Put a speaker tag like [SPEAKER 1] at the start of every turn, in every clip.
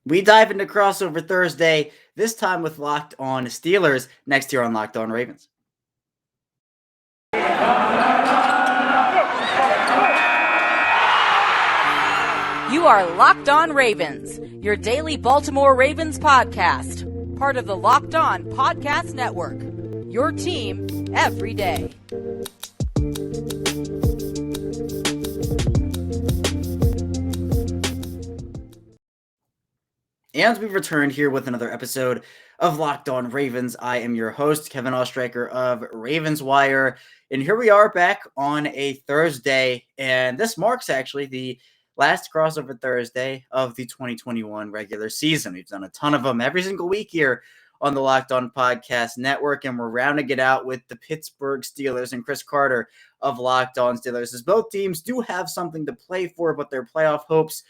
[SPEAKER 1] We dive into crossover Thursday, this time with Locked On Steelers, next here on Locked On Ravens.
[SPEAKER 2] You are Locked On Ravens, your daily Baltimore Ravens podcast, part of the Locked On Podcast Network, your team every day.
[SPEAKER 1] And we've returned here with another episode of Locked On Ravens. I am your host, Kevin Ostreicher of Ravens Wire. And here we are back on a Thursday. And this marks actually the last crossover Thursday of the 2021 regular season. We've done a ton of them every single week here on the Locked On Podcast Network. And we're rounding it out with the Pittsburgh Steelers and Chris Carter of Locked On Steelers, as both teams do have something to play for, but their playoff hopes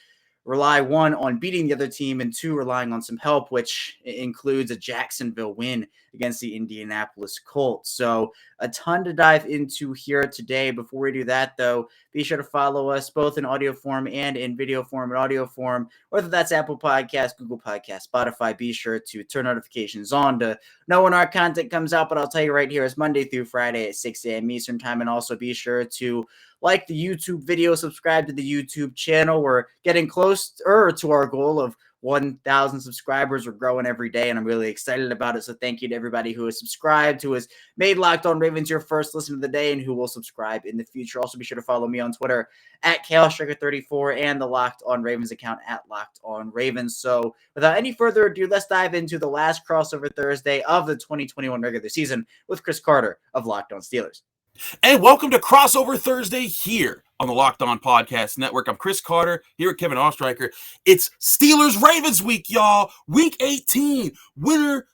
[SPEAKER 1] rely, one, on beating the other team, and two, relying on some help, which includes a Jacksonville win against the Indianapolis Colts. So a ton to dive into here today. Before we do that, though, be sure to follow us both in audio form and in video form and audio form, whether that's Apple Podcasts, Google Podcasts, Spotify. Be sure to turn notifications on to know when our content comes out. But I'll tell you right here, it's Monday through Friday at 6 a.m. Eastern time. And also be sure to like the YouTube video, subscribe to the YouTube channel. We're getting closer to our goal of 1,000 subscribers. We're growing every day, and I'm really excited about it. So thank you to everybody who has subscribed, who has made Locked On Ravens your first listen of the day, and who will subscribe in the future. Also, be sure to follow me on Twitter at KaleStriker34 and the Locked On Ravens account at Locked On Ravens. So without any further ado, let's dive into the last crossover Thursday of the 2021 regular season with Chris Carter of Locked On Steelers.
[SPEAKER 3] And welcome to Crossover Thursday here on the Locked On Podcast Network. I'm Chris Carter here with Kevin Ostreicher. It's Steelers-Ravens week, y'all. Week 18. Winner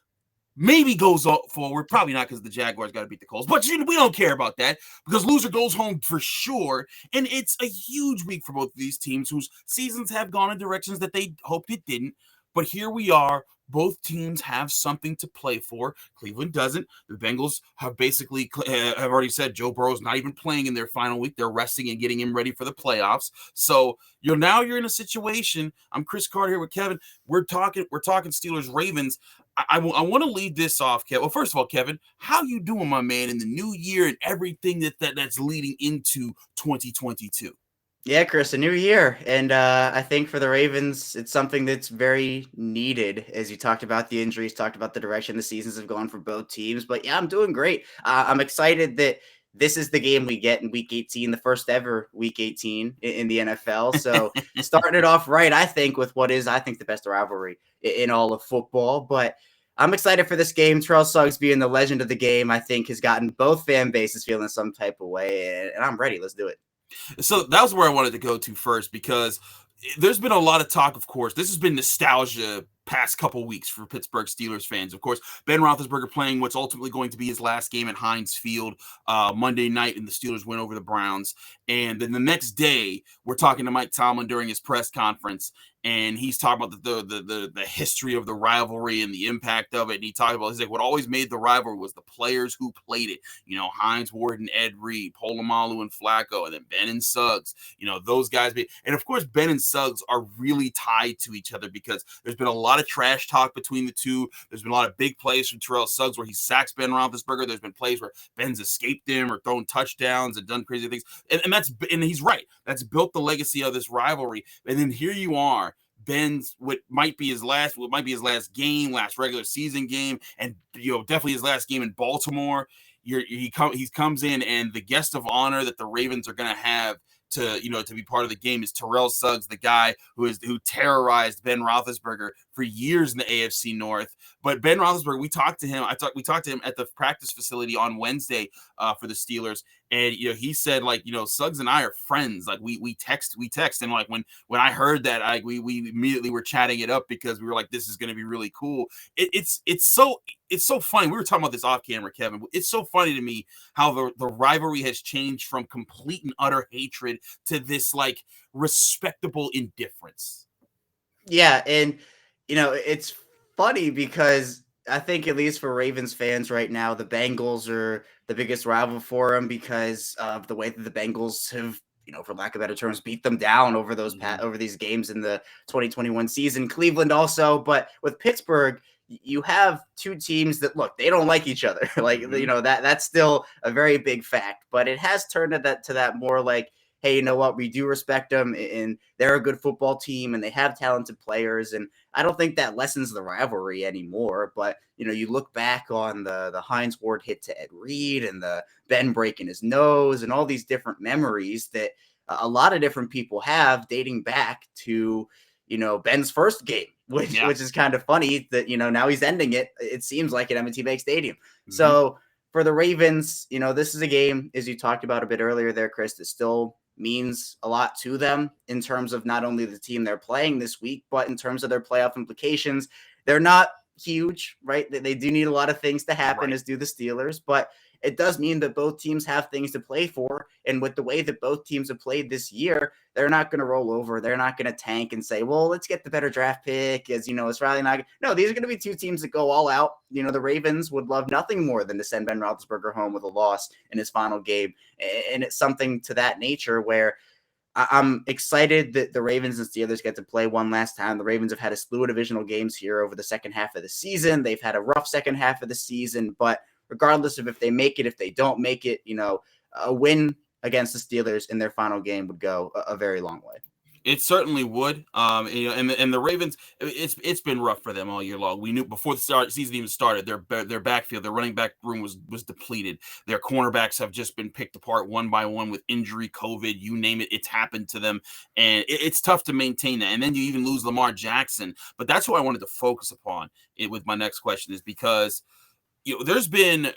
[SPEAKER 3] maybe goes forward. Probably not, because the Jaguars got to beat the Colts. But we don't care about that, because loser goes home for sure. And it's a huge week for both of these teams whose seasons have gone in directions that they hoped it didn't. But here we are. Both teams have something to play for. Cleveland doesn't. The Bengals have basically have already said Joe Burrow's not even playing in their final week. They're resting and getting him ready for the playoffs. So you're in a situation. I'm Chris Carter here with Kevin. We're talking Steelers Ravens. I want to lead this off, Kevin. Well, first of all, Kevin, how you doing, my man, in the new year and everything that's leading into 2022?
[SPEAKER 1] Yeah, Chris, a new year. And I think for the Ravens, it's something that's very needed. As you talked about the injuries, talked about the direction the seasons have gone for both teams. But yeah, I'm doing great. I'm excited that this is the game we get in week 18, the first ever week 18 in the NFL. So starting it off right, I think, with what is, I think, the best rivalry in all of football. But I'm excited for this game. Terrell Suggs being the legend of the game, I think, has gotten both fan bases feeling some type of way. And I'm ready. Let's do it.
[SPEAKER 3] So that was where I wanted to go to first, because there's been a lot of talk, of course. This has been nostalgia past couple weeks for Pittsburgh Steelers fans. Of course, Ben Roethlisberger playing what's ultimately going to be his last game at Heinz Field Monday night, and the Steelers win over the Browns. And then the next day, we're talking to Mike Tomlin during his press conference, and he's talking about the history of the rivalry and the impact of it. And he talked about, he's like, what always made the rivalry was the players who played it. Hines Ward and Ed Reed, Polamalu and Flacco, and then Ben and Suggs. Those guys. And of course, Ben and Suggs are really tied to each other, because there's been a lot of trash talk between the two. There's been a lot of big plays from Terrell Suggs where he sacks Ben Roethlisberger. There's been plays where Ben's escaped him or thrown touchdowns and done crazy things. And he's right. That's built the legacy of this rivalry. And then here you are. Ben's what might be his last game, last regular season game, and definitely his last game in Baltimore. He comes in, and the guest of honor that the Ravens are going to have to be part of the game is Terrell Suggs, the guy who terrorized Ben Roethlisberger for years in the AFC North. But Ben Roethlisberger, we talked to him at the practice facility on Wednesday for the Steelers, and he said, Suggs and I are friends. Like we text, and like when I heard that, we immediately were chatting it up, because we were like, this is going to be really cool. It's so funny. We were talking about this off camera, Kevin. It's so funny to me how the rivalry has changed from complete and utter hatred to this respectable indifference.
[SPEAKER 1] Yeah, and it's funny because I think, at least for Ravens fans right now, the Bengals are the biggest rival for them because of the way that the Bengals have for lack of better terms, beat them down over those over these games in the 2021 season. Cleveland also, but with Pittsburgh, you have two teams that look, they don't like each other. Like, that's still a very big fact, but it has turned to that more like, hey, you know what? We do respect them, and they're a good football team, and they have talented players. And I don't think that lessens the rivalry anymore. But, you look back on the Hines Ward hit to Ed Reed and the Ben breaking his nose and all these different memories that a lot of different people have dating back to, Ben's first game, which is kind of funny that, now he's ending it seems like, at M&T Bank Stadium. So for the Ravens, this is a game, as you talked about a bit earlier there, Chris, that still means a lot to them in terms of not only the team they're playing this week, but in terms of their playoff implications. They're not huge, right? They do need a lot of things to happen, as do the Steelers, but it does mean that both teams have things to play for. And with the way that both teams have played this year, they're not going to roll over. They're not going to tank and say, well, let's get the better draft pick, as it's really not. No, these are going to be two teams that go all out. The Ravens would love nothing more than to send Ben Roethlisberger home with a loss in his final game. And it's something to that nature where I'm excited that the Ravens and Steelers get to play one last time. The Ravens have had a slew of divisional games here over the second half of the season. They've had a rough second half of the season, but regardless of if they make it, if they don't make it, a win against the Steelers in their final game would go a very long way.
[SPEAKER 3] It certainly would. And the Ravens, it's been rough for them all year long. We knew before the season even started, their backfield, their running back room was depleted. Their cornerbacks have just been picked apart one by one with injury, COVID, you name it. It's happened to them, and it's tough to maintain that. And then you even lose Lamar Jackson. But that's what I wanted to focus upon with my next question, is because there's been,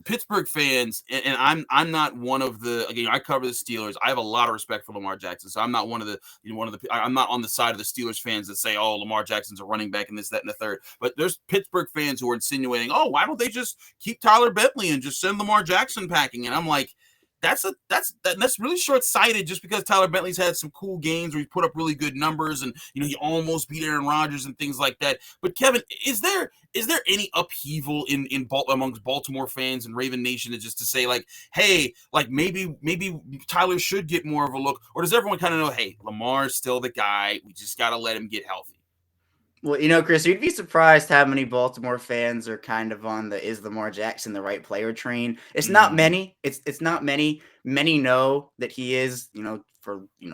[SPEAKER 3] Pittsburgh fans, and I'm not one of the, again, I cover the Steelers. I have a lot of respect for Lamar Jackson. So I'm not I'm not on the side of the Steelers fans that say, oh, Lamar Jackson's a running back and this, that, and the third. But there's Pittsburgh fans who are insinuating, oh, why don't they just keep Tyler Bentley and just send Lamar Jackson packing? And I'm like, that's really short-sighted, just because Tyler Bentley's had some cool games where he put up really good numbers, and he almost beat Aaron Rodgers and things like that. But Kevin, is there any upheaval amongst Baltimore fans and Raven Nation, just to say, like, hey, like maybe Tyler should get more of a look, or does everyone kind of know, hey, Lamar's still the guy, we just got to let him get healthy?
[SPEAKER 1] Well, Chris, you'd be surprised how many Baltimore fans are kind of on the is Lamar Jackson the right player train. It's not many. It's not many. Many know that he is,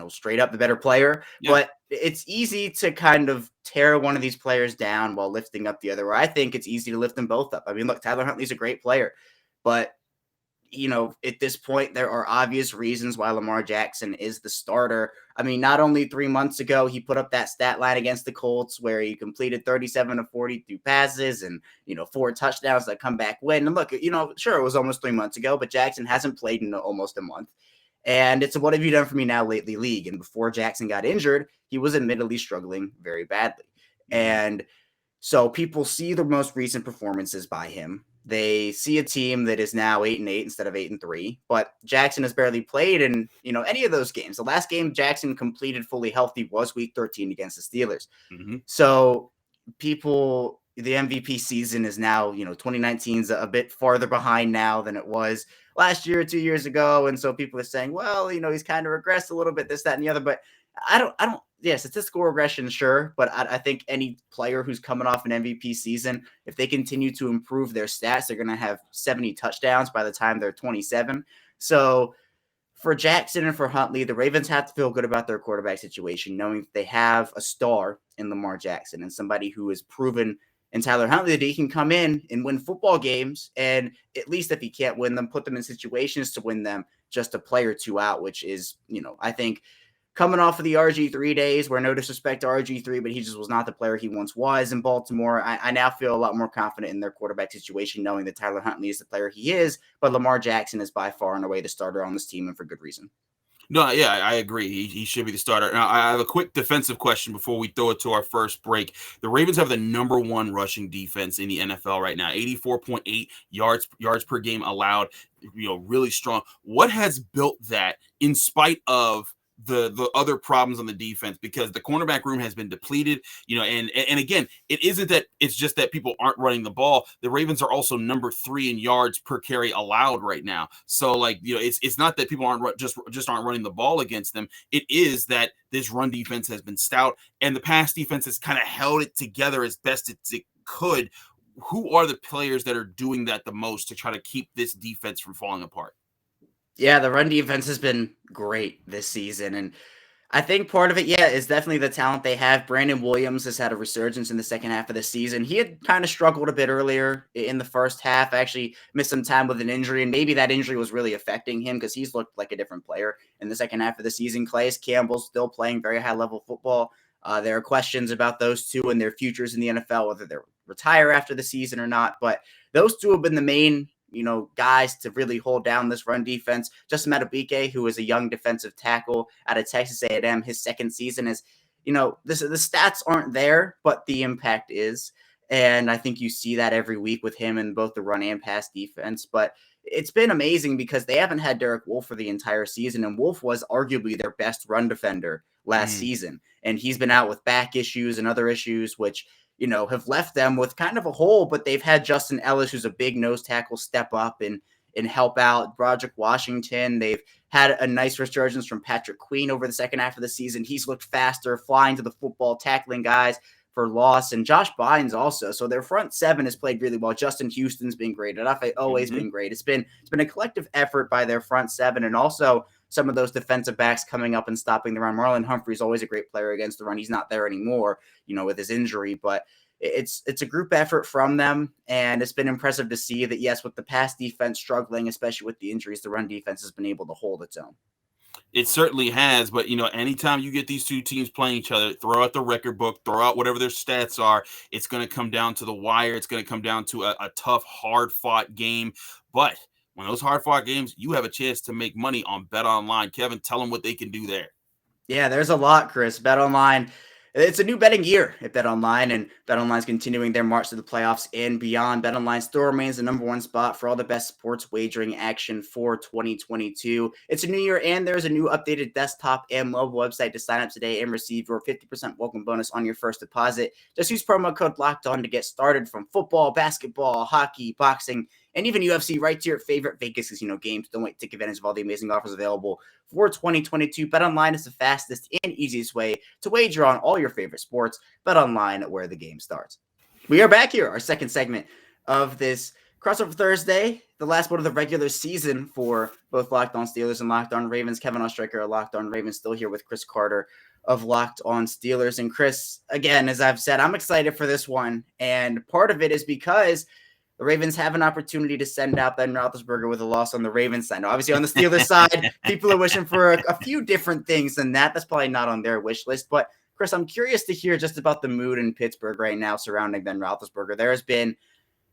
[SPEAKER 1] straight up the better player. Yeah. But it's easy to kind of tear one of these players down while lifting up the other. I think it's easy to lift them both up. I mean, look, Tyler Huntley's a great player, but at this point, there are obvious reasons why Lamar Jackson is the starter. I mean, not only 3 months ago, he put up that stat line against the Colts where he completed 37 of 42 passes and, 4 touchdowns that comeback win. And look, sure, it was almost 3 months ago, but Jackson hasn't played in almost a month. And it's a what have you done for me now lately league. And before Jackson got injured, he was admittedly struggling very badly. And so people see the most recent performances by him. They see a team that is now 8-8 instead of 8-3, but Jackson has barely played in, any of those games. The last game Jackson completed fully healthy was week 13 against the Steelers. So people, the MVP season is now, 2019 is a bit farther behind now than it was last year or 2 years ago. And so people are saying, well, he's kind of regressed a little bit, this, that, and the other, but statistical regression, sure. But I think any player who's coming off an MVP season, if they continue to improve their stats, they're going to have 70 touchdowns by the time they're 27. So for Jackson and for Huntley, the Ravens have to feel good about their quarterback situation, knowing that they have a star in Lamar Jackson and somebody who has proven in Tyler Huntley that he can come in and win football games. And at least if he can't win them, put them in situations to win them just a play or two out, which is, I think, coming off of the RG3 days, where no disrespect to RG3, but he just was not the player he once was in Baltimore. I now feel a lot more confident in their quarterback situation, knowing that Tyler Huntley is the player he is, but Lamar Jackson is by far and away the starter on this team, and for good reason.
[SPEAKER 3] No, yeah, I agree. He should be the starter. Now, I have a quick defensive question before we throw it to our first break. The Ravens have the number 1 rushing defense in the NFL right now, 84.8 yards per game allowed, really strong. What has built that in spite of the other problems on the defense, because the cornerback room has been depleted, and again, it isn't that it's just that people aren't running the ball. The Ravens are also number 3 in yards per carry allowed right now. So it's not that people aren't just aren't running the ball against them. It is that this run defense has been stout, and the pass defense has kind of held it together as best as it could. Who are the players that are doing that the most to try to keep this defense from falling apart?
[SPEAKER 1] Yeah, the run defense has been great this season, and I think part of it, is definitely the talent they have. Brandon Williams has had a resurgence in the second half of the season. He had kind of struggled a bit earlier in the first half, actually missed some time with an injury, and maybe that injury was really affecting him because he's looked like a different player in the second half of the season. Calais Campbell's still playing very high-level football. There are questions about those two and their futures in the NFL, whether they'll retire after the season or not, but those two have been the main guys to really hold down this run defense. Justin Madubuike, who is a young defensive tackle out of Texas A&M, his second season is, the stats aren't there, but the impact is. And I think you see that every week with him in both the run and pass defense. But it's been amazing because they haven't had Derek Wolfe for the entire season. And Wolfe was arguably their best run defender last season. And he's been out with back issues and other issues, which have left them with kind of a hole, but they've had Justin Ellis, who's a big nose tackle, step up and help out. Broderick Washington, they've had a nice resurgence from Patrick Queen over the second half of the season. He's looked faster, flying to the football, tackling guys for loss, and Josh Bynes also. So their front seven has played really well. Justin Houston's been great. Adafe always been great. It's been a collective effort by their front seven, and also some of those defensive backs coming up and stopping the run. Marlon Humphrey's always a great player against the run. He's not there anymore, with his injury, but it's a group effort from them, and it's been impressive to see that, yes, with the pass defense struggling, especially with the injuries, the run defense has been able to hold its own.
[SPEAKER 3] It certainly has, but anytime you get these two teams playing each other, throw out the record book, throw out whatever their stats are, it's going to come down to the wire. It's going to come down to a tough, hard-fought game, but when those hard-fought games, you have a chance to make money on BetOnline. Kevin, tell them what they can do there.
[SPEAKER 1] Yeah, there's a lot, Chris. BetOnline, it's a new betting year at BetOnline, and BetOnline is continuing their march to the playoffs and beyond. BetOnline still remains the number one spot for all the best sports wagering action for 2022. It's a new year, and there's a new updated desktop and mobile website to sign up today and receive your 50% welcome bonus on your first deposit. Just use promo code LOCKEDON to get started, from football, basketball, hockey, boxing, and even UFC, right to your favorite Vegas casino games. Don't wait to take advantage of all the amazing offers available for 2022. BetOnline is the fastest and easiest way to wager on all your favorite sports. BetOnline, where the game starts. We are back here, our second segment of this Crossover Thursday, the last one of the regular season for both Locked On Steelers and Locked On Ravens. Kevin Oestreicher of Locked On Ravens, still here with Chris Carter of Locked On Steelers. And Chris, again, as I've said, I'm excited for this one. And part of it is because the Ravens have an opportunity to send out Ben Roethlisberger with a loss on the Ravens side. Now, obviously, on the Steelers side, people are wishing for a few different things than that. That's probably not on their wish list. But, Chris, I'm curious to hear just about the mood in Pittsburgh right now surrounding Ben Roethlisberger. There has been,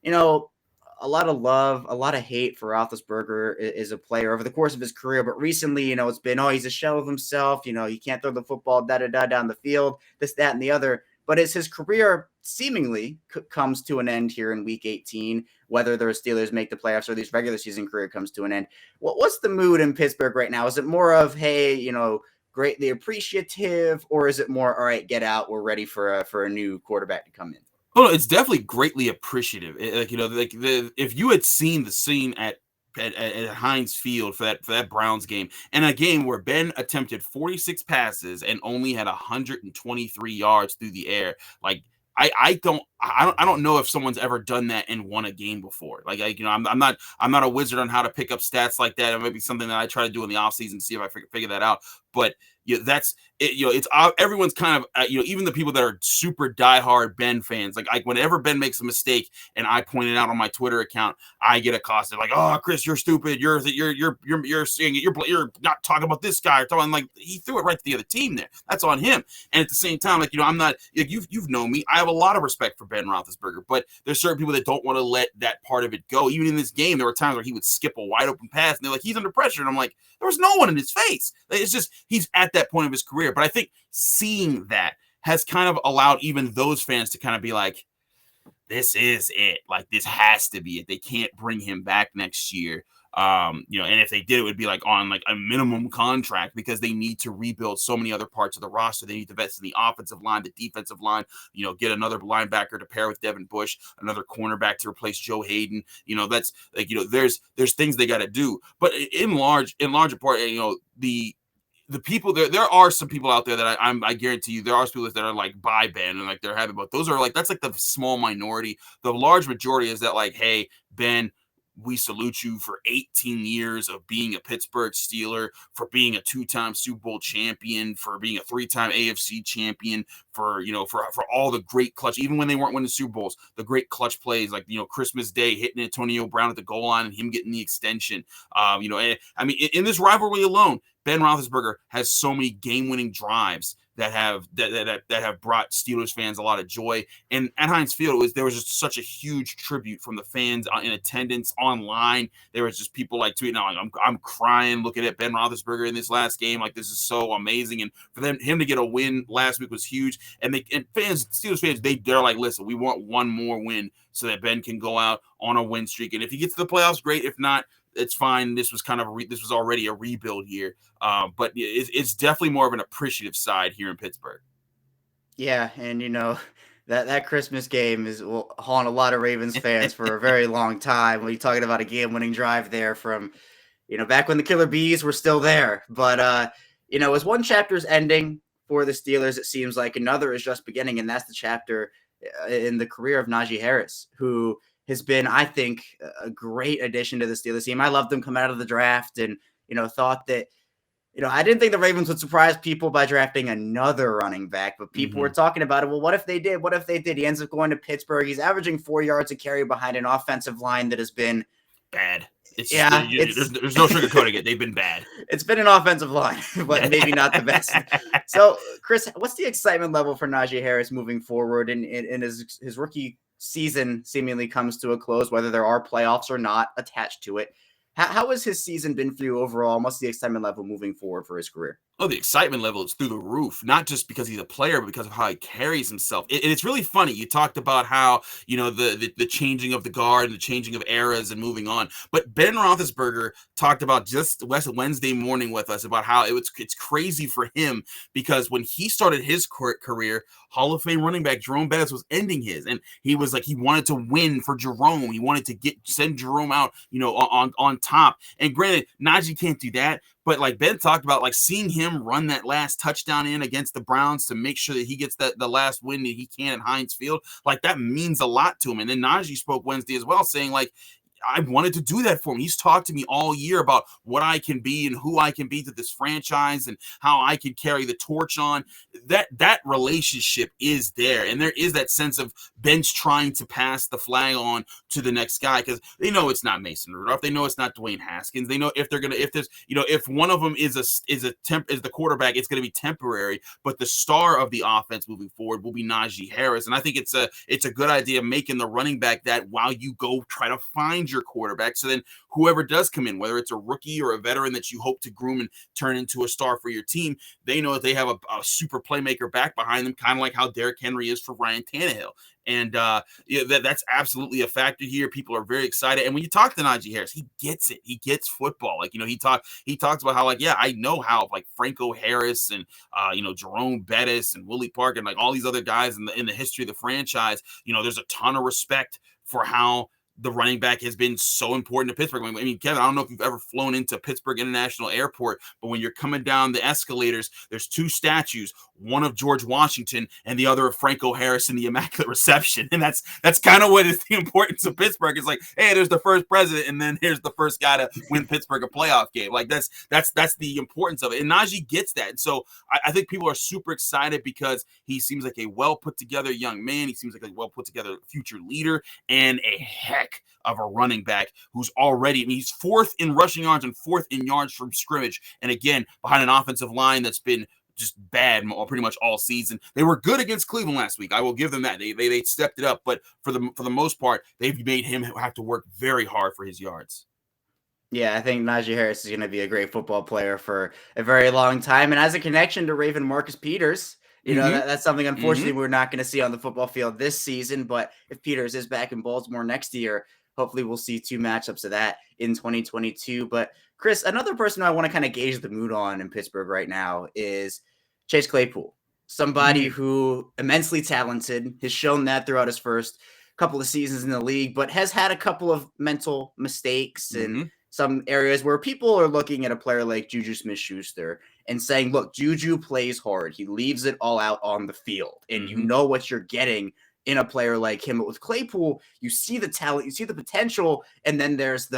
[SPEAKER 1] a lot of love, a lot of hate for Roethlisberger as a player over the course of his career. But recently, it's been, he's a shell of himself. He can't throw the football down the field, this, that, and the other. But as his career seemingly comes to an end here in Week 18, whether the Steelers make the playoffs or his regular season career comes to an end, what's the mood in Pittsburgh right now? Is it more of, hey, greatly appreciative, or is it more, all right, get out, we're ready for a new quarterback to come in?
[SPEAKER 3] Oh, it's definitely greatly appreciative. If you had seen the scene at Heinz Field for that Browns game, and a game where Ben attempted 46 passes and only had 123 yards through the air, I don't know if someone's ever done that and won a game before. I'm not a wizard on how to pick up stats like that. It might be something that I try to do in the offseason to see if I figure that out. But that's it. It's everyone's kind of even the people that are super diehard Ben fans. Like whenever Ben makes a mistake and I point it out on my Twitter account, I get accosted like, "Oh, Chris, you're stupid. You're seeing it. You're not talking about this guy." Or talking he threw it right to the other team there. That's on him. And at the same time, I'm not. You've known me. I have a lot of respect for Ben Roethlisberger, but there's certain people that don't want to let that part of it go. Even in this game, there were times where he would skip a wide open pass, and they're like, he's under pressure, and I'm like, there was no one in his face. It's just he's at that point of his career. But I think seeing that has kind of allowed even those fans to kind of be like, this is it. This has to be it. They can't bring him back next year. And if they did, it would be like on like a minimum contract because they need to rebuild so many other parts of the roster. They need to invest in the offensive line, the defensive line, get another linebacker to pair with Devin Bush, another cornerback to replace Joe Hayden. That's like, there's things they got to do, but in large part, the people there are some people out there that I guarantee you there are people that are like buy Ben and like they're happy, but those are like, that's like the small minority. The large majority is that like, hey, Ben, we salute you for 18 years of being a Pittsburgh Steeler, for being a 2-time Super Bowl champion, for being a 3-time AFC champion, for all the great clutch, even when they weren't winning Super Bowls, the great clutch plays like, Christmas Day hitting Antonio Brown at the goal line and him getting the extension. And, I mean, in this rivalry alone, Ben Roethlisberger has so many game-winning drives that have brought Steelers fans a lot of joy. And at Heinz Field, there was just such a huge tribute from the fans in attendance online. There was just people like tweeting out, I'm crying looking at Ben Roethlisberger in this last game. Like, this is so amazing. And for him to get a win last week was huge. And Steelers fans, they're like, listen, we want one more win so that Ben can go out on a win streak. And if he gets to the playoffs, great. If not, it's fine. This was this was already a rebuild year, but it's definitely more of an appreciative side here in Pittsburgh.
[SPEAKER 1] Yeah, and that Christmas game will haunt a lot of Ravens fans for a very long time. When you're talking about a game-winning drive there from, back when the Killer Bees were still there. But as one chapter's ending for the Steelers, it seems like another is just beginning, and that's the chapter in the career of Najee Harris, who has been, I think, a great addition to the Steelers team. I loved him coming out of the draft and, thought that, I didn't think the Ravens would surprise people by drafting another running back, but people were talking about it. Well, what if they did? What if they did? He ends up going to Pittsburgh. He's averaging 4 yards a carry behind an offensive line that has been
[SPEAKER 3] bad. There's no sugarcoating it. They've been bad.
[SPEAKER 1] It's been an offensive line, but maybe not the best. So, Chris, what's the excitement level for Najee Harris moving forward in his rookie season seemingly comes to a close, whether there are playoffs or not attached to it? How has his season been for you overall? What's the excitement level moving forward for his career?
[SPEAKER 3] Oh, the excitement level is through the roof, not just because he's a player, but because of how he carries himself. And it's really funny. You talked about how, the changing of the guard and the changing of eras and moving on. But Ben Roethlisberger talked about just Wednesday morning with us about how it's crazy for him because when he started his career, Hall of Fame running back Jerome Bettis was ending his. And he was like, he wanted to win for Jerome. He wanted to send Jerome out, on top. And granted, Najee can't do that. But like Ben talked about, like seeing him run that last touchdown in against the Browns to make sure that he gets the last win that he can at Heinz Field, like that means a lot to him. And then Najee spoke Wednesday as well, saying like, I wanted to do that for him. He's talked to me all year about what I can be and who I can be to this franchise and how I can carry the torch on. That relationship is there. And there is that sense of Ben's trying to pass the flag on to the next guy because they know it's not Mason Rudolph. They know it's not Dwayne Haskins. They know if one of them is the quarterback, it's going to be temporary, but the star of the offense moving forward will be Najee Harris. And I think it's a good idea making the running back that while you go try to find your quarterback. So then whoever does come in, whether it's a rookie or a veteran that you hope to groom and turn into a star for your team, they know that they have a super playmaker back behind them, kind of like how Derrick Henry is for Ryan Tannehill. And that's absolutely a factor here. People are very excited. And when you talk to Najee Harris, he gets it. He gets football. Like, he talks about how, like, yeah, I know how, like, Franco Harris and, Jerome Bettis and Willie Park and, like, all these other guys in the history of the franchise, there's a ton of respect for how the running back has been so important to Pittsburgh. I mean, Kevin, I don't know if you've ever flown into Pittsburgh International Airport, but when you're coming down the escalators, there's two statues, one of George Washington and the other of Franco Harris in the Immaculate Reception. And that's kind of what is the importance of Pittsburgh. It's like, hey, there's the first president, and then here's the first guy to win Pittsburgh a playoff game. Like that's the importance of it. And Najee gets that. And so I think people are super excited because he seems like a well put together young man. He seems like a well put together future leader and a heck of a running back who's already, he's fourth in rushing yards and fourth in yards from scrimmage. And again, behind an offensive line that's been just bad pretty much all season. They were good against Cleveland last week. I will give them that. They stepped it up, but for the most part, they've made him have to work very hard for his yards.
[SPEAKER 1] Yeah, I think Najee Harris is going to be a great football player for a very long time. And as a connection to Raven Marcus Peters, that's something, unfortunately, we're not going to see on the football field this season. But if Peters is back in Baltimore next year, hopefully we'll see 2 matchups of that in 2022. But Chris, another person I want to kind of gauge the mood on in Pittsburgh right now is Chase Claypool. Somebody who immensely talented, has shown that throughout his first couple of seasons in the league, but has had a couple of mental mistakes in some areas where people are looking at a player like Juju Smith-Schuster and saying, look, Juju plays hard. He leaves it all out on the field, and you know what you're getting in a player like him. But with Claypool, you see the talent, you see the potential, and then there's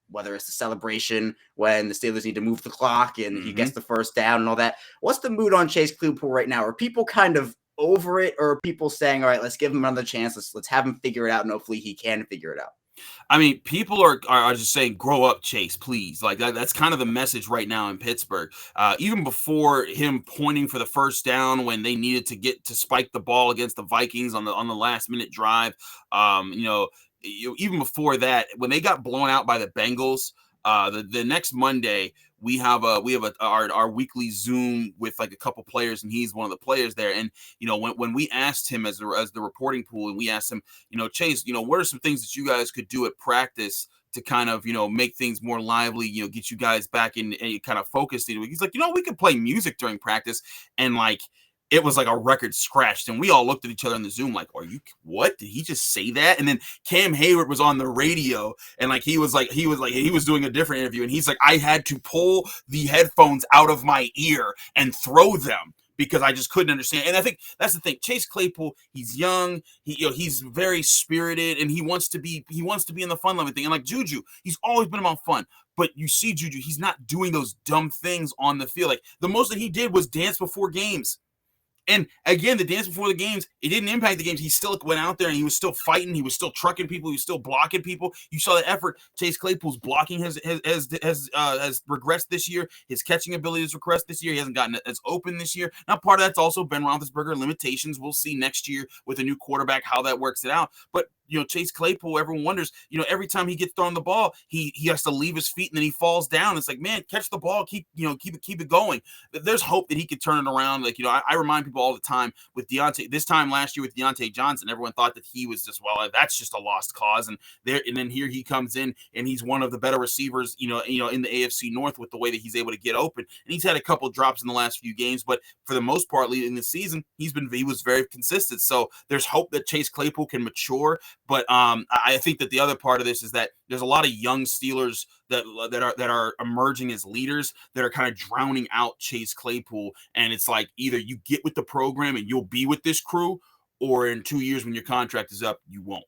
[SPEAKER 1] whether it's the celebration when the Steelers need to move the clock and he gets the first down and all that. What's the mood on Chase Claypool right now? Are people kind of over it, or are people saying, all right, let's give him another chance. Let's have him figure it out, and hopefully he can figure it out?
[SPEAKER 3] I mean, people are just saying, grow up, Chase, please. Like that's kind of the message right now in Pittsburgh. Even before him pointing for the first down when they needed to get to spike the ball against the Vikings on the last minute drive, even before that, when they got blown out by the Bengals, the next Monday we have our weekly Zoom with like a couple players, and he's one of the players there. And when we asked him as the reporting pool, and we asked him, Chase, what are some things that you guys could do at practice to kind of make things more lively, get you guys back in and kind of focused. He's like, we could play music during practice, and like it was like a record scratched, and we all looked at each other in the Zoom like, what? Did he just say that? And then Cam Hayward was on the radio, and like he was doing a different interview, and he's like, I had to pull the headphones out of my ear and throw them because I just couldn't understand. And I think that's the thing. Chase Claypool, he's young, he's very spirited, and he wants to be in the fun-loving thing. And like Juju, he's always been about fun. But you see Juju, he's not doing those dumb things on the field. Like the most that he did was dance before games. And again, the dance before the games, it didn't impact the games. He still went out there and he was still fighting. He was still trucking people. He was still blocking people. You saw the effort. Chase Claypool's blocking has regressed this year. His catching ability has regressed this year. He hasn't gotten as open this year. Now, part of that's also Ben Roethlisberger limitations. We'll see next year with a new quarterback how that works it out. But Chase Claypool, everyone wonders, every time he gets thrown the ball, he has to leave his feet and then he falls down. It's like, man, catch the ball, keep it going. There's hope that he could turn it around. Like, I remind people all the time with Deontay, this time last year with Deontay Johnson, everyone thought that he was just, that's just a lost cause. And then here he comes in and he's one of the better receivers, in the AFC North with the way that he's able to get open. And he's had a couple drops in the last few games, but for the most part, leading the season, he was very consistent. So there's hope that Chase Claypool can mature. But I think that the other part of this is that there's a lot of young Steelers that are emerging as leaders that are kind of drowning out Chase Claypool. And it's like either you get with the program and you'll be with this crew, or in 2 years when your contract is up, you won't.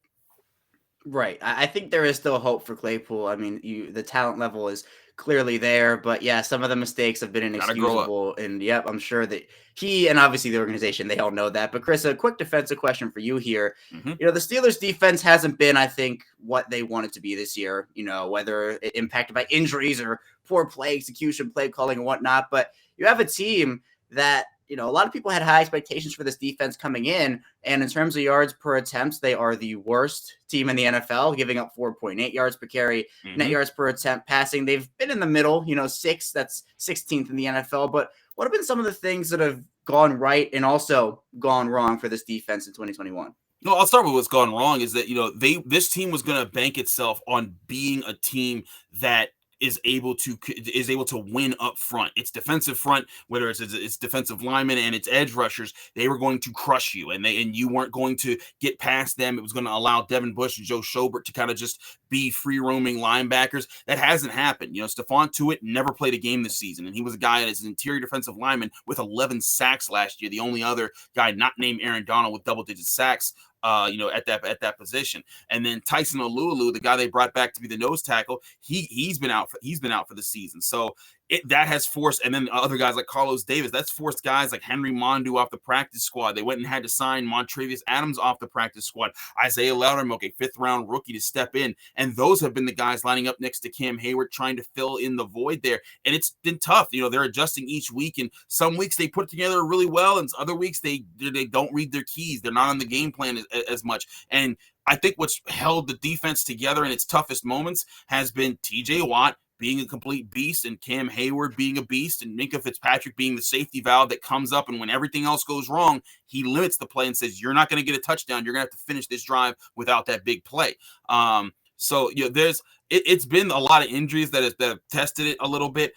[SPEAKER 1] Right. I think there is still hope for Claypool. I mean, the talent level is clearly there, but yeah, some of the mistakes have been inexcusable. And yep, I'm sure that he and obviously the organization, they all know that. But Chris, a quick defensive question for you here. The Steelers defense hasn't been, I think, what they wanted to be this year, whether impacted by injuries or poor play execution, play calling and whatnot. But you have a team that, a lot of people had high expectations for this defense coming in. And in terms of yards per attempts, they are the worst team in the NFL, giving up 4.8 yards per carry, net yards per attempt passing. They've been in the middle, 6, that's 16th in the NFL. But what have been some of the things that have gone right and also gone wrong for this defense in 2021?
[SPEAKER 3] No, I'll start with what's gone wrong is that, this team was going to bank itself on being a team that is able to win up front. Its defensive front, whether it's defensive linemen and its edge rushers, they were going to crush you, and you weren't going to get past them. It was going to allow Devin Bush and Joe Schobert to kind of just be free roaming linebackers. That hasn't happened. Stephon Tuitt never played a game this season, and he was a guy that is an interior defensive lineman with 11 sacks last year. The only other guy not named Aaron Donald with double-digit sacks at that position. And then Tyson Alualu, the guy they brought back to be the nose tackle, he's been out for the season. So that has forced, and then other guys like Carlos Davis, that's forced guys like Henry Mondu off the practice squad. They went and had to sign Montravius Adams off the practice squad. Isaiah Loudermilk, a 5th-round rookie, to step in. And those have been the guys lining up next to Cam Hayward trying to fill in the void there. And it's been tough. They're adjusting each week, and some weeks they put it together really well, and other weeks they don't read their keys. They're not on the game plan as much. And I think what's held the defense together in its toughest moments has been TJ Watt being a complete beast, and Cam Hayward being a beast, and Minkah Fitzpatrick being the safety valve that comes up, and when everything else goes wrong, he limits the play and says, you're not going to get a touchdown. You're going to have to finish this drive without that big play. So it's been a lot of injuries that have tested it a little bit.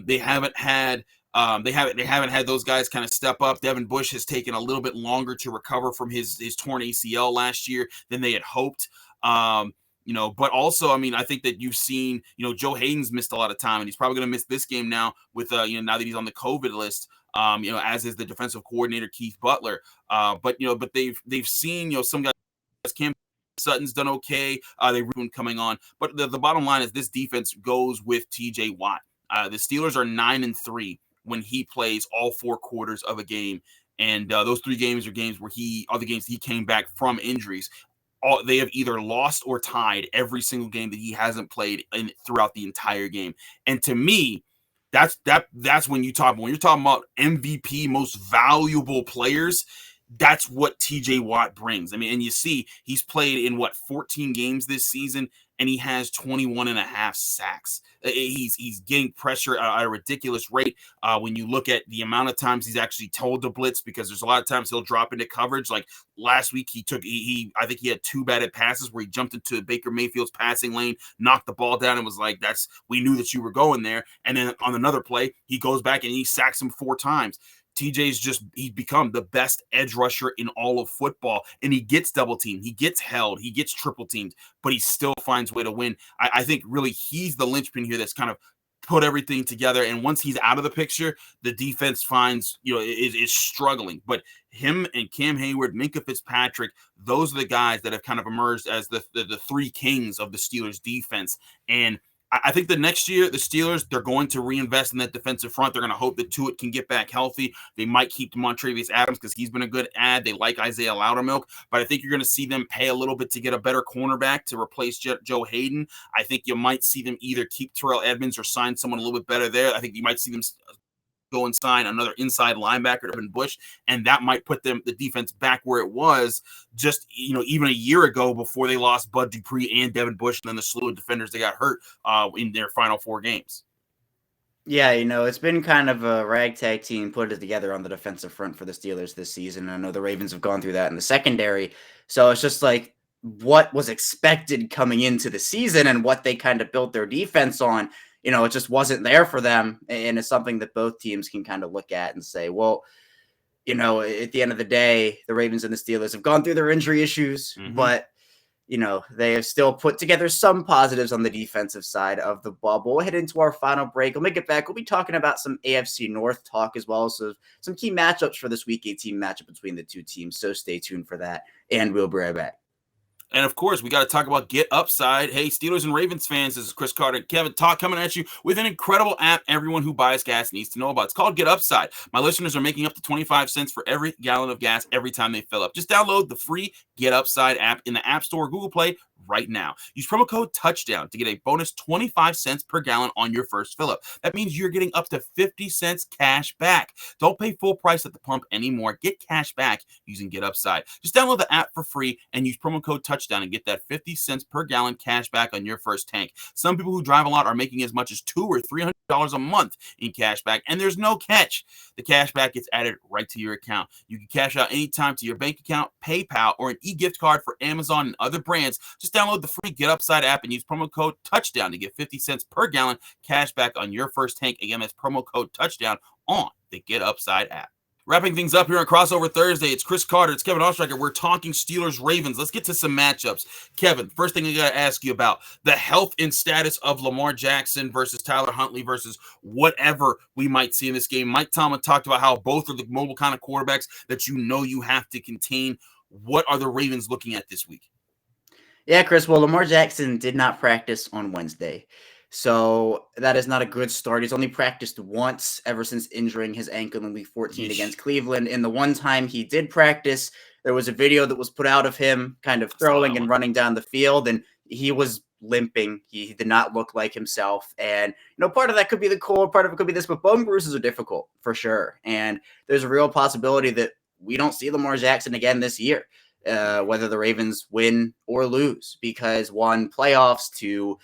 [SPEAKER 3] They haven't had those guys kind of step up. Devin Bush has taken a little bit longer to recover from his torn ACL last year than they had hoped. But also, I mean, I think that you've seen, Joe Hayden's missed a lot of time, and he's probably going to miss this game now with, now that he's on the COVID list, as is the defensive coordinator, Keith Butler. But they've seen, some guys, Cam Sutton's done okay. They've been coming on. But the bottom line is this defense goes with TJ Watt. The Steelers are 9-3 when he plays all 4 quarters of a game. And those 3 games are games where he came back from injuries. They have either lost or tied every single game that he hasn't played throughout the entire game. And to me, that's when you're talking about MVP, most valuable players. That's what TJ Watt brings. I mean, and you see he's played in 14 games this season, and he has 21 and a half sacks. He's getting pressure at a ridiculous rate when you look at the amount of times he's actually told to blitz, because there's a lot of times he'll drop into coverage. Like last week, I think he had 2 batted passes where he jumped into Baker Mayfield's passing lane, knocked the ball down, and was like, we knew that you were going there. And then on another play, he goes back and he sacks him 4 times. TJ's he's become the best edge rusher in all of football, and he gets double teamed, he gets held, he gets triple teamed, but he still finds a way to win. I think really he's the linchpin here that's kind of put everything together. And once he's out of the picture, the defense finds, is struggling. But him and Cam Hayward, Minkah Fitzpatrick, those are the guys that have kind of emerged as the 3 kings of the Steelers defense. And I think the next year, the Steelers, they're going to reinvest in that defensive front. They're going to hope that Tuitt can get back healthy. They might keep Montravius Adams because he's been a good ad. They like Isaiah Loudermilk, but I think you're going to see them pay a little bit to get a better cornerback to replace Joe Hayden. I think you might see them either keep Terrell Edmonds or sign someone a little bit better there. I think you might see them go and sign another inside linebacker, Devin Bush, and that might put the defense back where it was just, even a year ago before they lost Bud Dupree and Devin Bush, and then the slew of defenders that got hurt in their final 4 games.
[SPEAKER 1] Yeah, it's been kind of a ragtag team put it together on the defensive front for the Steelers this season. I know the Ravens have gone through that in the secondary, so it's just like what was expected coming into the season and what they kind of built their defense on. It just wasn't there for them. And it's something that both teams can kind of look at and say, well, at the end of the day, the Ravens and the Steelers have gone through their injury issues, but, they have still put together some positives on the defensive side of the ball. But we'll head into our final break. When we get back, we'll be talking about some AFC North talk as well. So some key matchups for this Week 18 matchup between the 2 teams. So stay tuned for that, and we'll be right back.
[SPEAKER 3] And of course, we got to talk about Get Upside. Hey, Steelers and Ravens fans, this is Chris Carter and Kevin Talk coming at you with an incredible app everyone who buys gas needs to know about. It's called Get Upside. My listeners are making up to 25 cents for every gallon of gas every time they fill up. Just download the free Get Upside app in the App Store or Google Play right now. Use promo code TOUCHDOWN to get a bonus 25 cents per gallon on your first fill up. That means you're getting up to 50 cents cash back. Don't pay full price at the pump anymore. Get cash back using Get Upside. Just download the app for free and use promo code TOUCHDOWN and get that 50 cents per gallon cash back on your first tank. Some people who drive a lot are making as much as $200 or $300 a month in cash back, and there's no catch. The cash back gets added right to your account. You can cash out anytime to your bank account, PayPal, or an e-gift card for Amazon and other brands. Just download the free Get Upside app and use promo code TOUCHDOWN to get 50 cents per gallon cash back on your first tank. Again, that's promo code TOUCHDOWN on the Get Upside app. Wrapping things up here on Crossover Thursday, it's Chris Carter, it's Kevin Oestreicher. We're talking Steelers-Ravens. Let's get to some matchups. Kevin, first thing I got to ask you about, the health and status of Lamar Jackson versus Tyler Huntley versus whatever we might see in this game. Mike Tomlin talked about how both are the mobile kind of quarterbacks that you have to contain. What are the Ravens looking at this week?
[SPEAKER 1] Yeah, Chris, well, Lamar Jackson did not practice on Wednesday. So that is not a good start. He's only practiced once ever since injuring his ankle in Week 14 against Cleveland. And the one time he did practice, there was a video that was put out of him kind of throwing and running down the field, and he was limping. He did not look like himself. And, part of that could be the cold, part of it could be this, but bone bruises are difficult for sure. And there's a real possibility that we don't see Lamar Jackson again this year, whether the Ravens win or lose, because one, playoffs, two,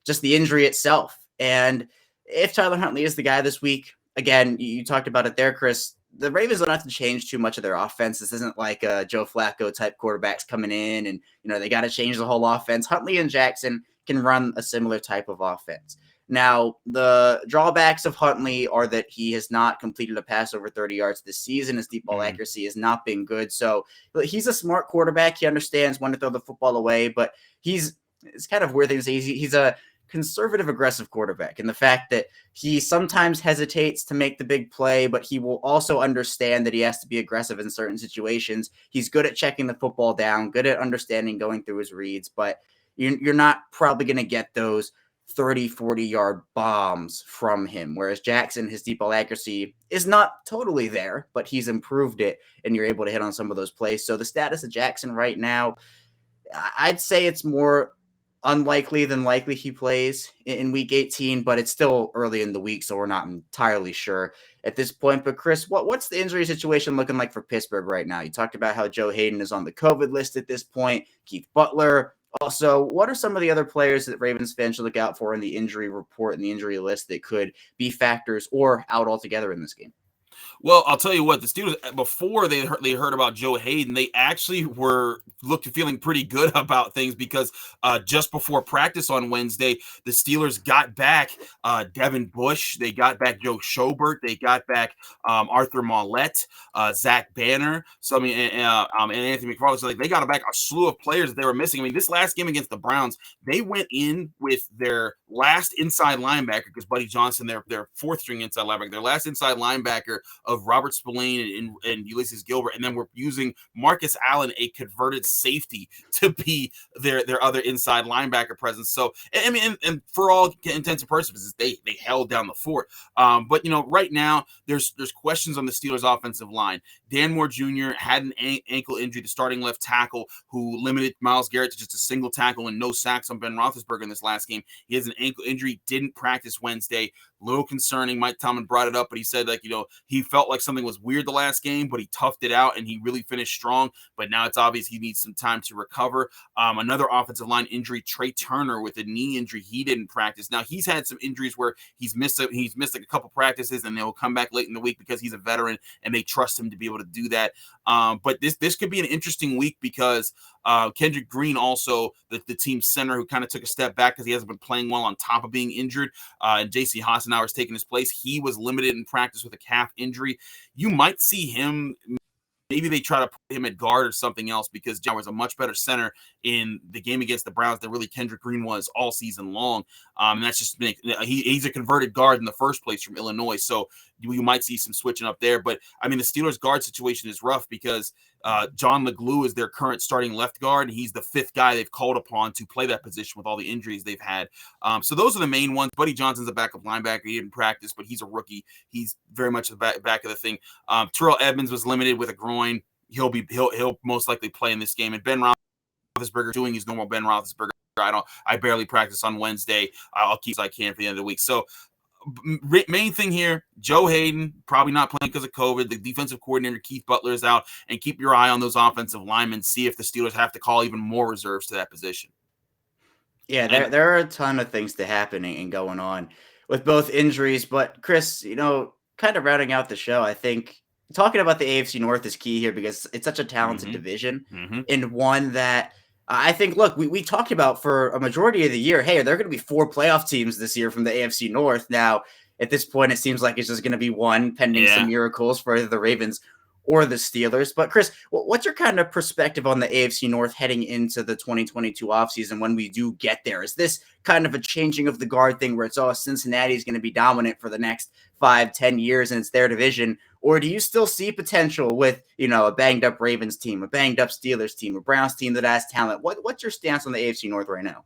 [SPEAKER 1] just the injury itself. And if Tyler Huntley is the guy this week, again, you talked about it there, Chris, the Ravens don't have to change too much of their offense. This isn't like a Joe Flacco type quarterbacks coming in and, they got to change the whole offense. Huntley and Jackson can run a similar type of offense. Now, the drawbacks of Huntley are that he has not completed a pass over 30 yards this season. His deep ball accuracy has not been good. So he's a smart quarterback. He understands when to throw the football away, but it's kind of weird thing to say. He's a conservative, aggressive quarterback. And the fact that he sometimes hesitates to make the big play, but he will also understand that he has to be aggressive in certain situations. He's good at checking the football down, good at understanding going through his reads, but you're not probably going to get those 30, 40-yard bombs from him. Whereas Jackson, his deep ball accuracy is not totally there, but he's improved it, and you're able to hit on some of those plays. So the status of Jackson right now, I'd say it's more unlikely than likely he plays in week 18, but it's still early in the week, so we're not entirely sure at this point. But Chris, what's the injury situation looking like for Pittsburgh right now? You talked about how Joe Hayden is on the COVID list at this point, Keith Butler. Also, what are some of the other players that Ravens fans should look out for in the injury report and the injury list that could be factors or out altogether in this game?
[SPEAKER 3] Well, I'll tell you what, the Steelers, before they heard about Joe Hayden, they actually were feeling pretty good about things because just before practice on Wednesday, the Steelers got back Devin Bush, they got back Joe Schobert, they got back Arthur Mollett, Zach Banner, so and Anthony McFarland. So they got back a slew of players that they were missing. I mean, this last game against the Browns, they went in with their last inside linebacker because Buddy Johnson, their fourth string inside linebacker, their last inside linebacker of Robert Spillane and Ulysses Gilbert, and then we're using Marcus Allen, a converted safety, to be their other inside linebacker presence. So, I mean, and for all intents and purposes, they held down the fort. But right now there's questions on the Steelers' offensive line. Dan Moore Jr. had an ankle injury, the starting left tackle, who limited Myles Garrett to just a single tackle and no sacks on Ben Roethlisberger in this last game. He has an ankle injury, didn't practice Wednesday. Little concerning. Mike Tomlin brought it up, but he said he felt like something was weird the last game, but he toughed it out and he really finished strong. But now it's obvious he needs some time to recover. Another offensive line injury, Trey Turner with a knee injury. He didn't practice. Now he's had some injuries where he's missed like a couple practices and they'll come back late in the week because he's a veteran and they trust him to be able to do that. But this could be an interesting week because Kendrick Green, also the team center, who kind of took a step back because he hasn't been playing well on top of being injured, and J.C. Hassenauer is taking his place. He was limited in practice with a calf injury. You might see him. Maybe they try to put him at guard or something else because John was a much better center in the game against the Browns than really Kendrick Green was all season long. And that's just he's a converted guard in the first place from Illinois. So you might see some switching up there. But I mean, the Steelers guard situation is rough because John LeGlue is their current starting left guard. And he's the fifth guy they've called upon to play that position with all the injuries they've had. So those are the main ones. Buddy Johnson's a backup linebacker. He didn't practice, but he's a rookie. He's very much the back of the thing. Terrell Edmonds was limited with a groin. He'll most likely play in this game. And Ben Roethlisberger doing his normal Ben Roethlisberger. I barely practice on Wednesday. I'll keep as I can for the end of the week. So main thing here, Joe Hayden probably not playing because of COVID. The defensive coordinator Keith Butler is out, and keep your eye on those offensive linemen. See if the Steelers have to call even more reserves to that position.
[SPEAKER 1] Yeah, there are a ton of things to happening and going on with both injuries. But Chris, kind of rounding out the show, I think talking about the AFC North is key here because it's such a talented division and one that I think, look, we talked about for a majority of the year, hey, there are going to be 4 playoff teams this year from the AFC North. Now, at this point, it seems like it's just going to be one pending some miracles for either the Ravens or the Steelers. But Chris, what's your kind of perspective on the AFC North heading into the 2022 offseason when we do get there? Is this kind of a changing of the guard thing where it's Cincinnati is going to be dominant for the next 5-10 years and it's their division? Or do you still see potential with, a banged up Ravens team, a banged up Steelers team, a Browns team that has talent? What's your stance on the AFC North right now?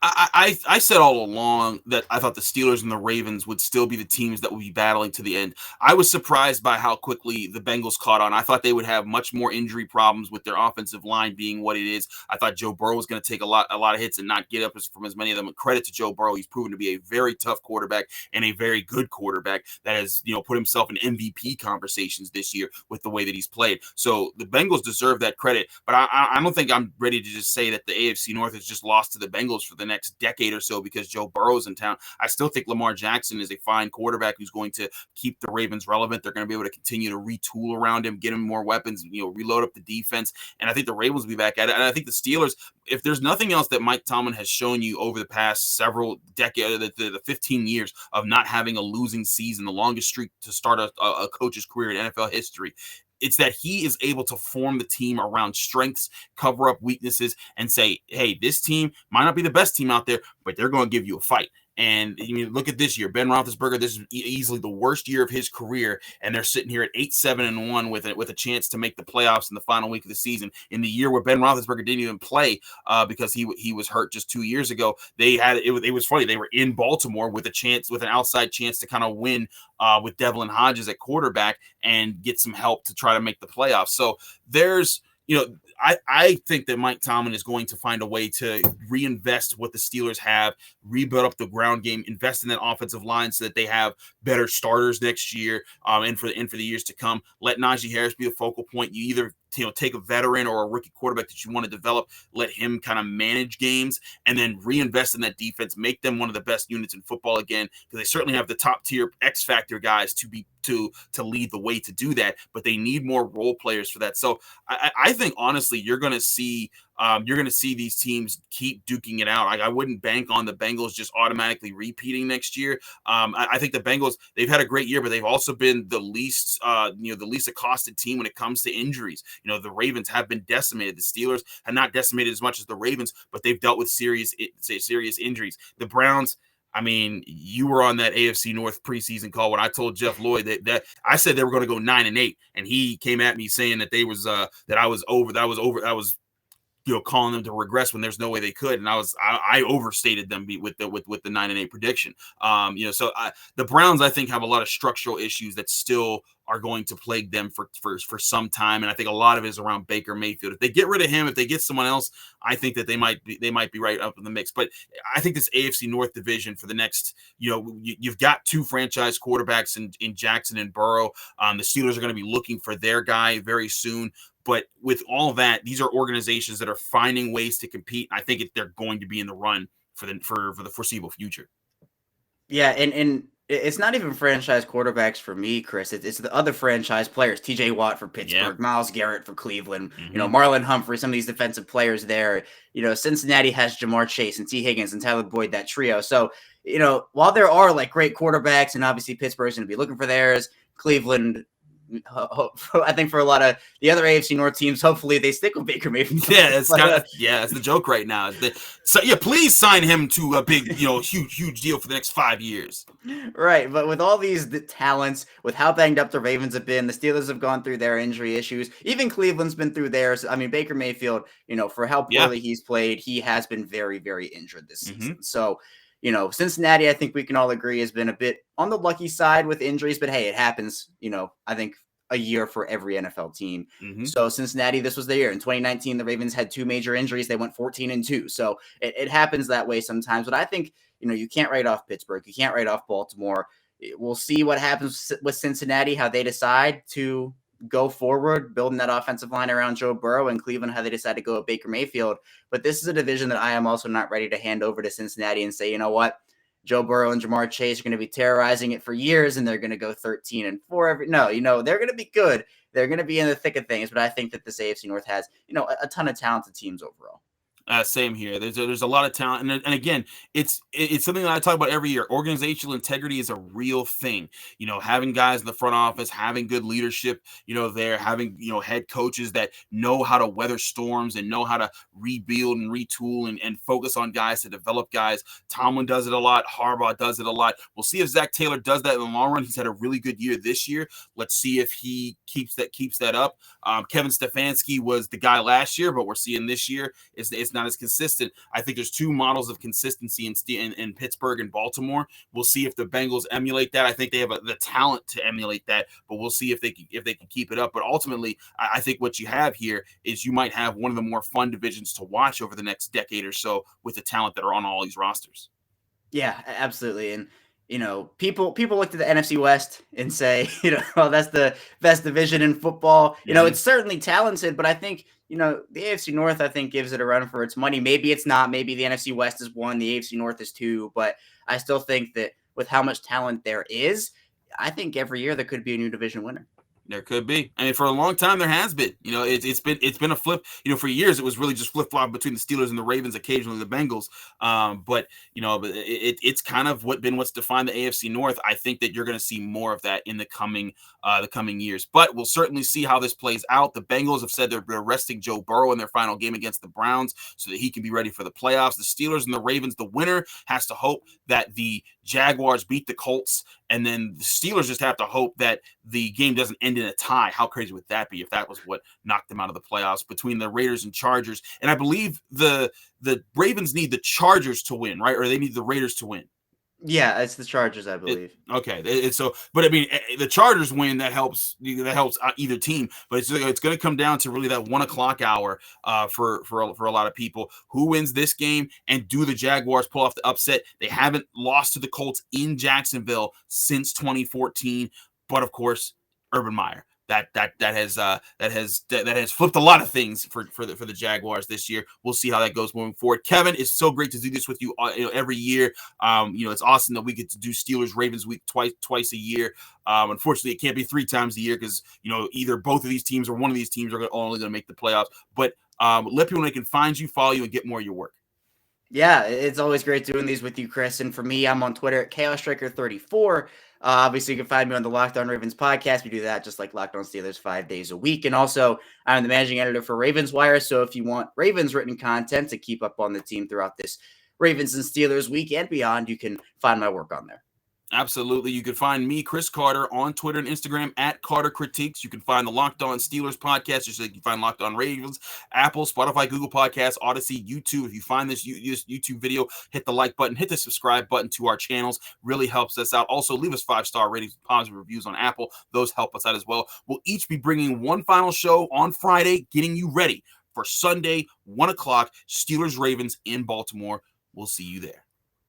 [SPEAKER 3] I said all along that I thought the Steelers and the Ravens would still be the teams that would be battling to the end. I was surprised by how quickly the Bengals caught on. I thought they would have much more injury problems with their offensive line being what it is. I thought Joe Burrow was going to take a lot of hits and not get up from as many of them. Credit to Joe Burrow. He's proven to be a very tough quarterback and a very good quarterback. that has, put himself in MVP conversations this year with the way that he's played. So the Bengals deserve that credit, but I don't think I'm ready to just say that the AFC North is just lost to the Bengals for the next decade or so because Joe Burrow's in town. I still think Lamar Jackson is a fine quarterback who's going to keep the Ravens relevant. They're going to be able to continue to retool around him, get him more weapons, reload up the defense. And I think the Ravens will be back at it. And I think the Steelers, if there's nothing else that Mike Tomlin has shown you over the past several decades, the 15 years of not having a losing season, the longest streak to start a coach's career in NFL history, it's that he is able to form the team around strengths, cover up weaknesses, and say, hey, this team might not be the best team out there, but they're going to give you a fight. And look at this year, Ben Roethlisberger. This is easily the worst year of his career, and they're sitting here at 8-7-1 with a chance to make the playoffs in the final week of the season. In the year where Ben Roethlisberger didn't even play because he was hurt just 2 years ago, it was funny. They were in Baltimore with an outside chance to kind of win with Devlin Hodges at quarterback and get some help to try to make the playoffs. So there's. I think that Mike Tomlin is going to find a way to reinvest what the Steelers have, rebuild up the ground game, invest in that offensive line so that they have better starters next year and for the years to come. Let Najee Harris be the focal point. You either take a veteran or a rookie quarterback that you want to develop, let him kind of manage games, and then reinvest in that defense, make them one of the best units in football again, because they certainly have the top tier X factor guys to lead the way to do that, but they need more role players for that. So I think honestly, you're going to see these teams keep duking it out. I wouldn't bank on the Bengals just automatically repeating next year. I think the Bengals, they've had a great year, but they've also been the least accosted team when it comes to injuries. The Ravens have been decimated. The Steelers have not decimated as much as the Ravens, but they've dealt with serious injuries. The Browns, I mean, you were on that AFC North preseason call when I told Jeff Lloyd that I said they were going to go 9-8, and he came at me saying that I was calling them to regress when there's no way they could, and I overstated them with the 9-8 prediction. So the Browns, I think, have a lot of structural issues that still are going to plague them for some time, and I think a lot of it is around Baker Mayfield. If they get rid of him, if they get someone else, I think that they might be right up in the mix. But I think this AFC North division for the next, you've got two franchise quarterbacks in Jackson and Burrow. The Steelers are going to be looking for their guy very soon. But with all that, these are organizations that are finding ways to compete. I think they're going to be in the run for the foreseeable future.
[SPEAKER 1] Yeah, and it's not even franchise quarterbacks for me, Chris. It's the other franchise players. T.J. Watt for Pittsburgh, Myles Garrett for Cleveland, Marlon Humphrey, some of these defensive players there. Cincinnati has Jamar Chase and T. Higgins and Tyler Boyd, that trio. So, while there are like great quarterbacks, and obviously Pittsburgh's going to be looking for theirs, Cleveland, I think for a lot of the other AFC North teams, hopefully they stick with Baker Mayfield.
[SPEAKER 3] Yeah, it's the joke right now. Please sign him to a big, huge deal for the next 5 years.
[SPEAKER 1] Right, but with all these talents, with how banged up the Ravens have been, the Steelers have gone through their injury issues. Even Cleveland's been through theirs. I mean, Baker Mayfield, for how poorly he's played, he has been very, very injured this season. So, Cincinnati, I think we can all agree, has been a bit on the lucky side with injuries, but hey, it happens, I think a year for every NFL team. So Cincinnati, this was the year. In 2019, the Ravens had two major injuries. They went 14-2. So it happens that way sometimes. But I think, you can't write off Pittsburgh. You can't write off Baltimore. We'll see what happens with Cincinnati, how they decide to go forward, building that offensive line around Joe Burrow, and Cleveland, how they decide to go with Baker Mayfield. But this is a division that I am also not ready to hand over to Cincinnati and say, you know what, Joe Burrow and Jamar Chase are going to be terrorizing it for years, and they're going to go 13-4 No, they're going to be good. They're going to be in the thick of things, but I think that this AFC North has, a ton of talented teams overall.
[SPEAKER 3] Same here. There's a lot of talent, and again, it's something that I talk about every year. Organizational integrity is a real thing. Having guys in the front office, having good leadership, there, having head coaches that know how to weather storms and know how to rebuild and retool and focus on guys to develop guys. Tomlin does it a lot. Harbaugh does it a lot. We'll see if Zach Taylor does that in the long run. He's had a really good year this year. Let's see if he keeps that up. Kevin Stefanski was the guy last year, but we're seeing this year it's not as consistent. I think there's two models of consistency in Pittsburgh and Baltimore. We'll see if the Bengals emulate that. I think they have the talent to emulate that, but we'll see if they can keep it up. But ultimately, I think what you have here is you might have one of the more fun divisions to watch over the next decade or so with the talent that are on all these rosters.
[SPEAKER 1] Yeah, absolutely. And people look to the NFC West and say, well, that's the best division in football. It's certainly talented, but I think, the AFC North, I think, gives it a run for its money. Maybe it's not. Maybe the NFC West is 1, the AFC North is 2, but I still think that with how much talent there is, I think every year there could be a new division winner.
[SPEAKER 3] There could be. I mean, for a long time there has been. It's been a flip. For years it was really just flip flop between the Steelers and the Ravens, occasionally the Bengals. But it's kind of what's defined the AFC North. I think that you're going to see more of that in the coming years. But we'll certainly see how this plays out. The Bengals have said they're resting Joe Burrow in their final game against the Browns so that he can be ready for the playoffs. The Steelers and the Ravens, the winner has to hope that the Jaguars beat the Colts, and then the Steelers just have to hope that the game doesn't end in a tie. How crazy would that be if that was what knocked them out of the playoffs between the Raiders and Chargers? And I believe the Ravens need the Chargers to win, right? Or they need the Raiders to win.
[SPEAKER 1] Yeah, it's the Chargers, I believe.
[SPEAKER 3] But I mean, the Chargers win, that helps either team. But it's going to come down to really that 1:00 hour for a lot of people. Who wins this game, and do the Jaguars pull off the upset? They haven't lost to the Colts in Jacksonville since 2014. But of course, Urban Meyer. That has flipped a lot of things for the Jaguars this year. We'll see how that goes moving forward. Kevin, it's so great to do this with you every year. It's awesome that we get to do Steelers Ravens week twice a year. Unfortunately, it can't be 3 times a year because either both of these teams or one of these teams are only going to make the playoffs. But let people know they can find you, follow you, and get more of your work.
[SPEAKER 1] Yeah, it's always great doing these with you, Chris. And for me, I'm on Twitter at ChaosStriker34. Obviously, you can find me on the Locked On Ravens podcast. We do that just like Locked On Steelers 5 days a week. And also, I'm the managing editor for Ravens Wire. So if you want Ravens written content to keep up on the team throughout this Ravens and Steelers week and beyond, you can find my work on there.
[SPEAKER 3] Absolutely. You can find me, Chris Carter, on Twitter and Instagram at Carter Critiques. You can find the Locked On Steelers podcast. Just like you can find Locked On Ravens, Apple, Spotify, Google Podcasts, Odyssey, YouTube. If you find this YouTube video, hit the like button, hit the subscribe button to our channels. Really helps us out. Also, leave us 5-star ratings, positive reviews on Apple. Those help us out as well. We'll each be bringing one final show on Friday, getting you ready for Sunday, 1:00, Steelers Ravens in Baltimore. We'll see you there.